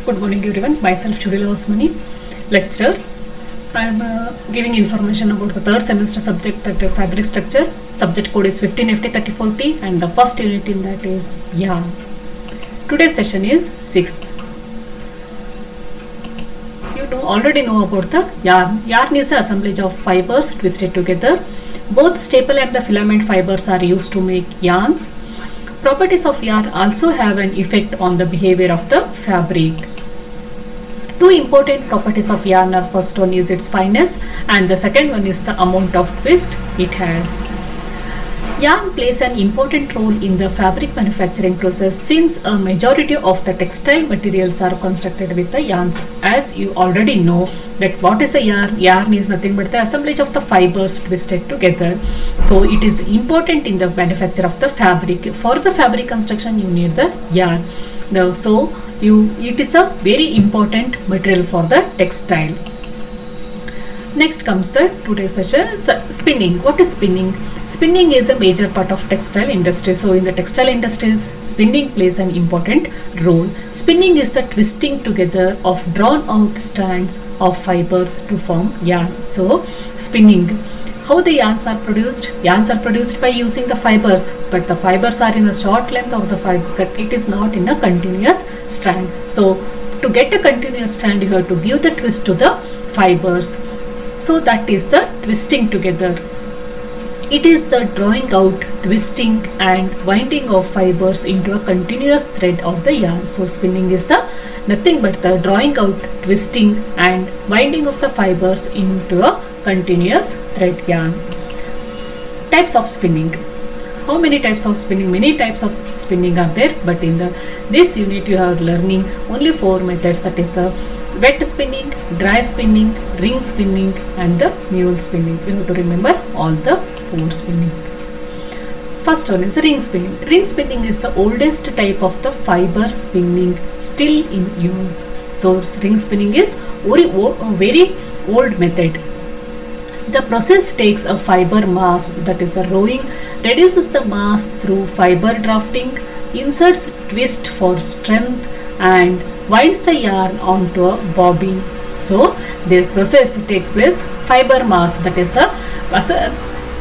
Good morning everyone, myself Chudila Osmani, lecturer. I am giving information about the third semester subject, that fabric structure. Subject code is 15FT34T and the first unit in that is yarn. Today's session is 6th. You already know about the yarn. Yarn is an assemblage of fibers twisted together. Both staple and the filament fibers are used to make yarns. Properties of yarn also have an effect on the behavior of the fabric. Two important properties of yarn are, first one is its fineness and the second one is the amount of twist it has. Yarn plays an important role in the fabric manufacturing process since a majority of the textile materials are constructed with the yarns. As you already know that what is the yarn? Yarn is nothing but the assemblage of the fibers twisted together. So it is important in the manufacture of the fabric. For the fabric construction you need the yarn. It is a very important material for the textile. Next comes the today's session, spinning. What is spinning? Spinning is a major part of textile industry. So in the textile industries, spinning plays an important role. Spinning is the twisting together of drawn out strands of fibers to form yarn. So spinning. How the yarns are produced? Yarns are produced by using the fibers, but the fibers are in a short length of the fiber. It is not in a continuous strand. So to get a continuous strand, you have to give the twist to the fibers. So that is the twisting together. It is the drawing out, twisting and winding of fibers into a continuous thread of the yarn. So spinning is the nothing but the drawing out, twisting and winding of the fibers into a continuous thread yarn. Types of spinning. How many types of spinning? Many types of spinning are there, but in this unit you are learning only 4 methods, that is wet spinning, dry spinning, ring spinning and the mule spinning. You have to remember all the 4 spinning. First one is ring spinning. Ring spinning is the oldest type of the fiber spinning still in use. So ring spinning is very old method. The process takes a fiber mass, that is a rowing, reduces the mass through fiber drafting, inserts twist for strength and winds the yarn onto a bobbin. So the process takes place fiber mass, that is the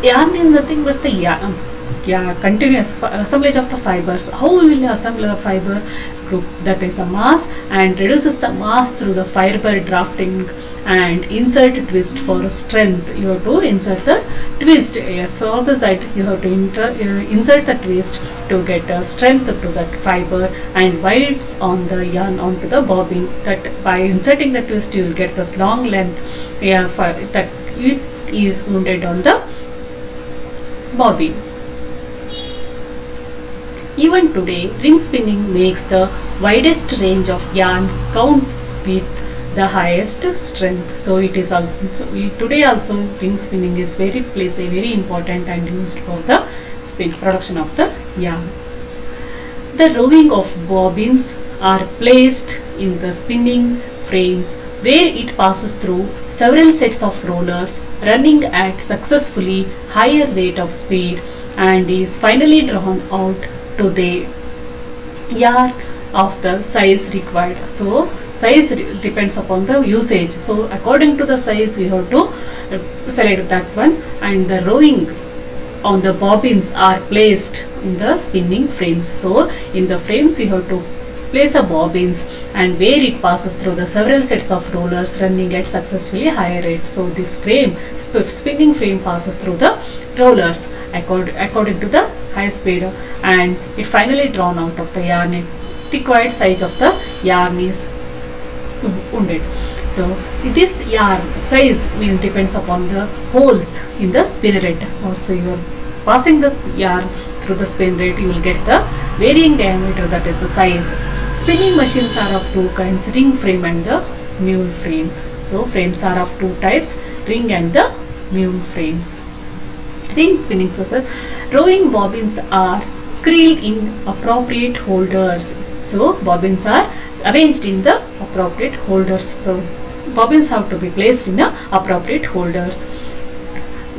yarn is nothing but the continuous assemblage of the fibers. How will you assemble a fiber group? That is a mass and reduces the mass through the fiber drafting and insert twist for strength. You have to insert the twist. Yes, so the side you have to insert the twist to get strength to that fiber and winds on the yarn onto the bobbin. That by inserting the twist you will get this long length that it is wounded on the bobbin. Even today, ring spinning makes the widest range of yarn counts with the highest strength. So it is also today also ring spinning is plays a very important and used for the production of the yarn. The rowing of bobbins are placed in the spinning frames where it passes through several sets of rollers running at successfully higher rate of speed and is finally drawn out to the yarn of the size required. So size depends upon the usage. So according to the size you have to select that one, and the rowing on the bobbins are placed in the spinning frames. So in the frames you have to place a bobbins and where it passes through the several sets of rollers running at successfully higher rate. So this spinning frame passes through the rollers according to the high speed and it finally drawn out of the yarn. Required size of the yarn is wounded. So this yarn size depends upon the holes in the spinneret. Also you are passing the yarn through the spinneret, you will get the varying diameter, that is the size. Spinning machines are of 2 kinds, ring frame and the mule frame. So frames are of 2 types, ring and the mule frames. Ring spinning process. Rowing bobbins are creeled in appropriate holders. So bobbins are arranged in the appropriate holders. So bobbins have to be placed in the appropriate holders.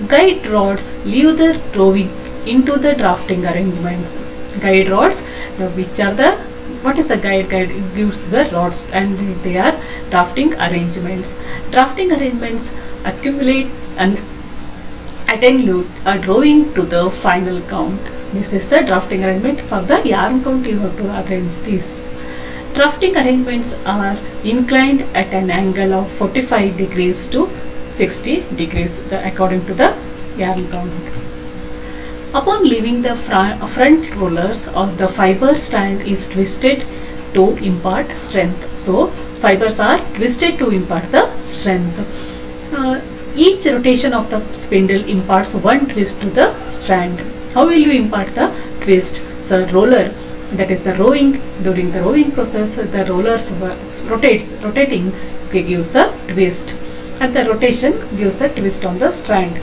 Guide rods leave the rowing into the drafting arrangements. Guide rods, which are the What is the guide? Guide gives the rods, and they are drafting arrangements. Drafting arrangements accumulate and attenuate a drawing to the final count. This is the drafting arrangement. For the yarn count, you have to arrange this. Drafting arrangements are inclined at an angle of 45 degrees to 60 degrees according to the yarn count. Upon leaving the front rollers, or the fiber stand is twisted to impart strength. So fibers are twisted to impart the strength. Each rotation of the spindle imparts one twist to the strand. How will you impart the twist? So roller, that is the rowing, during the rowing process the rollers rotating gives the twist, and the rotation gives the twist on the strand.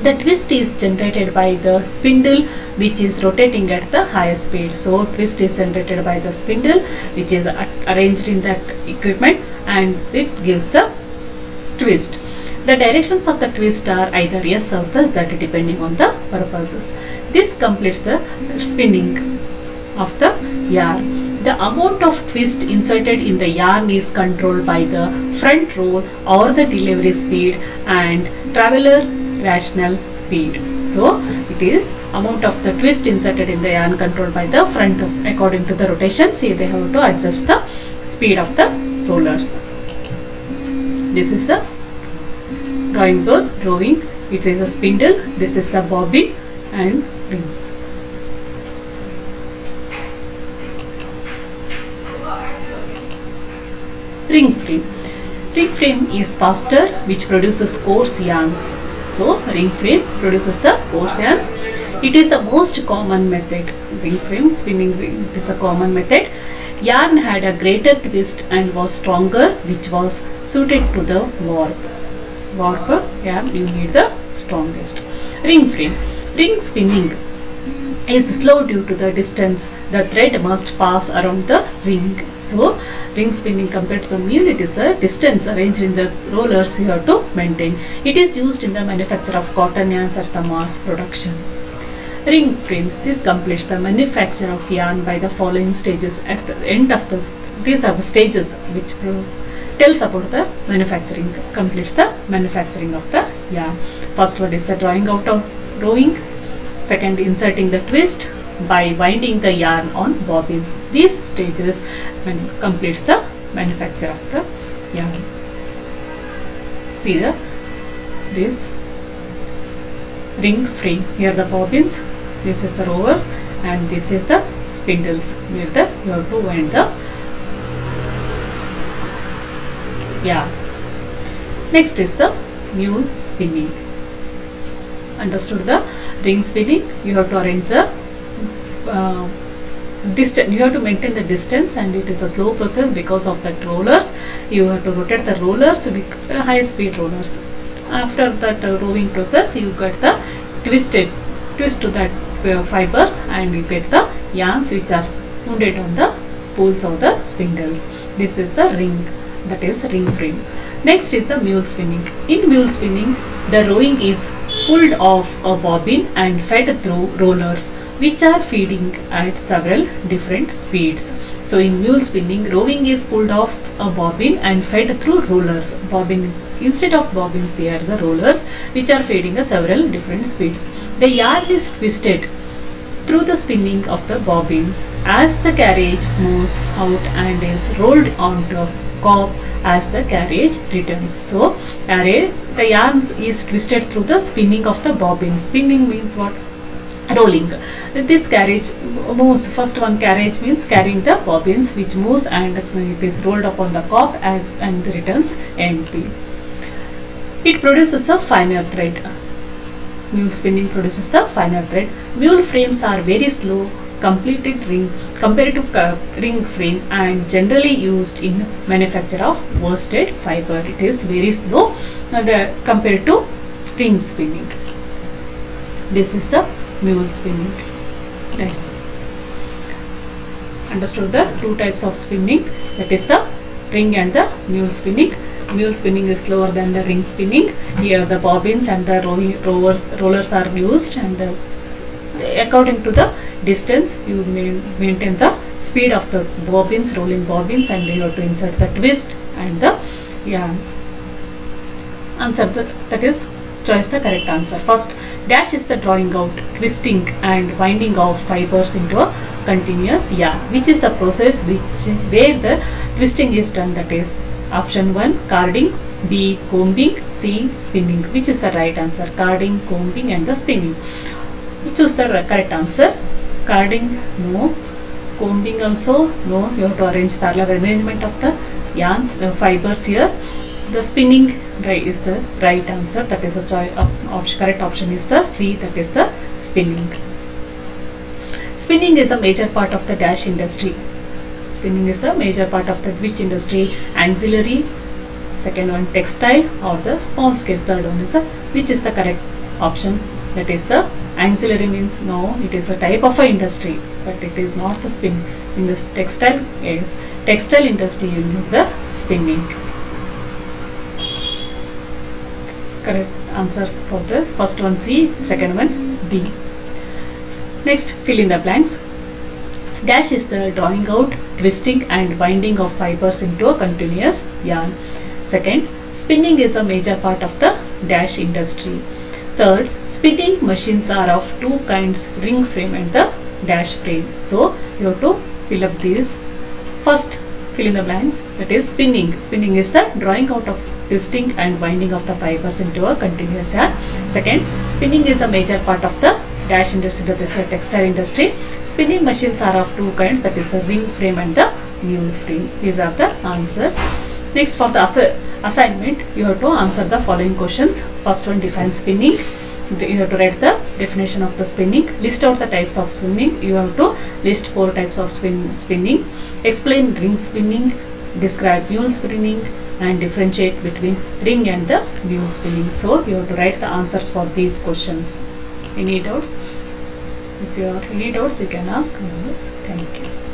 The twist is generated by the spindle which is rotating at the highest speed. So twist is generated by the spindle which is arranged in that equipment, and it gives the twist. The directions of the twist are either S or the Z depending on the purposes. This completes the spinning of the yarn. The amount of twist inserted in the yarn is controlled by the front roll or the delivery speed and traveler rational speed. So it is amount of the twist inserted in the yarn controlled by the front according to the rotation. See, they have to adjust the speed of the rollers. This is the drawing zone, rowing. It is a spindle. This is the bobbin and ring. Ring frame. Ring frame is faster, which produces coarse yarns. So ring frame produces the coarse yarns. It is the most common method. Ring frame spinning ring is a common method. Yarn had a greater twist and was stronger, which was suited to the warp. Warp yarn, you need the strongest. Ring frame. Ring spinning is slow due to the distance the thread must pass around the ring. So ring spinning compared to the mule, it is the distance arranged in the rollers you have to maintain. It is used in the manufacture of cotton yarns at the mass production. Ring frames. This completes the manufacture of yarn by the following stages. At the end of these are the stages which tells about the manufacturing, completes the manufacturing of the yarn. First one is the drawing out of rowing. Second, inserting the twist by winding the yarn on bobbins. These stages completes the manufacture of the yarn. See this ring frame. Here the bobbins, this is the rowers, and this is the spindles where you have to wind the yarn. Next is the mule spinning. Understood the ring spinning? You have to arrange the distance. You have to maintain the distance, and it is a slow process because of the rollers. You have to rotate the rollers with high speed rollers. After that rowing process, you get the twist to that fibers, and you get the yarns which are wounded on the spools of the spindles. This is the ring, that is ring frame. Next is the mule spinning. In mule spinning, the rowing is pulled off a bobbin and fed through rollers which are feeding at several different speeds. So in mule spinning, rowing is pulled off a bobbin and fed through rollers. Bobbin, instead of bobbins, here the rollers which are feeding at several different speeds. The yarn is twisted through the spinning of the bobbin as the carriage moves out and is rolled onto cob as the carriage returns. So the yarn is twisted through the spinning of the bobbin. Spinning means what? Rolling. This carriage moves. First one, carriage means carrying the bobbins, which moves and it is rolled upon the cob and returns empty. It produces a finer thread. Mule spinning produces the finer thread. Mule frames are very slow completed ring compared to ring frame and generally used in manufacture of worsted fiber. It is very slow compared to ring spinning. This is the mule spinning. Right. Understood the two types of spinning, that is the ring and the mule spinning. Mule spinning is slower than the ring spinning. Here the bobbins and the rollers are used, and according to the distance you maintain the speed of the bobbins, rolling bobbins, and you have to insert the twist and the yarn. Answer that is choice the correct answer. First, dash is the drawing out, twisting and winding of fibers into a continuous yarn, which is the process where the twisting is done. That is option 1 carding, B combing, C spinning. Which is the right answer? Carding, combing and the spinning. Choose the correct answer. Carding, no. Combing also, no. You have to arrange parallel arrangement of the yarns, fibers here. The spinning is the right answer. That is the correct option is the C. That is the spinning. Spinning is a major part of the dash industry. Spinning is the major part of the which industry? Auxiliary. Second one textile or the small scale. Third one is the which is the correct option? That is the auxiliary means no. It is a type of a industry, but it is not the spin. In this textile is textile industry. You need the spinning. Correct answers for the first one C, second one B. Next, fill in the blanks. Dash is the drawing out, twisting and winding of fibers into a continuous yarn. Second, spinning is a major part of the dash industry. Third, spinning machines are of two kinds, ring frame and the dash frame. So, you have to fill up these. First, fill in the blanks. That is spinning. Spinning is the drawing out of, twisting and winding of the fibers into a continuous yarn. Second, spinning is a major part of the dash industry, that is a textile industry. Spinning machines are of two kinds, that is the ring frame and the mule frame. These are the answers. Next, for the assignment, you have to answer the following questions. First one, define spinning. You have to write the definition of the spinning. List out the types of spinning. You have to list 4 types of spinning. Explain ring spinning. Describe mule spinning and differentiate between ring and the mule spinning. So you have to write the answers for these questions. Any doubts? If you have any doubts, you can ask. Thank you.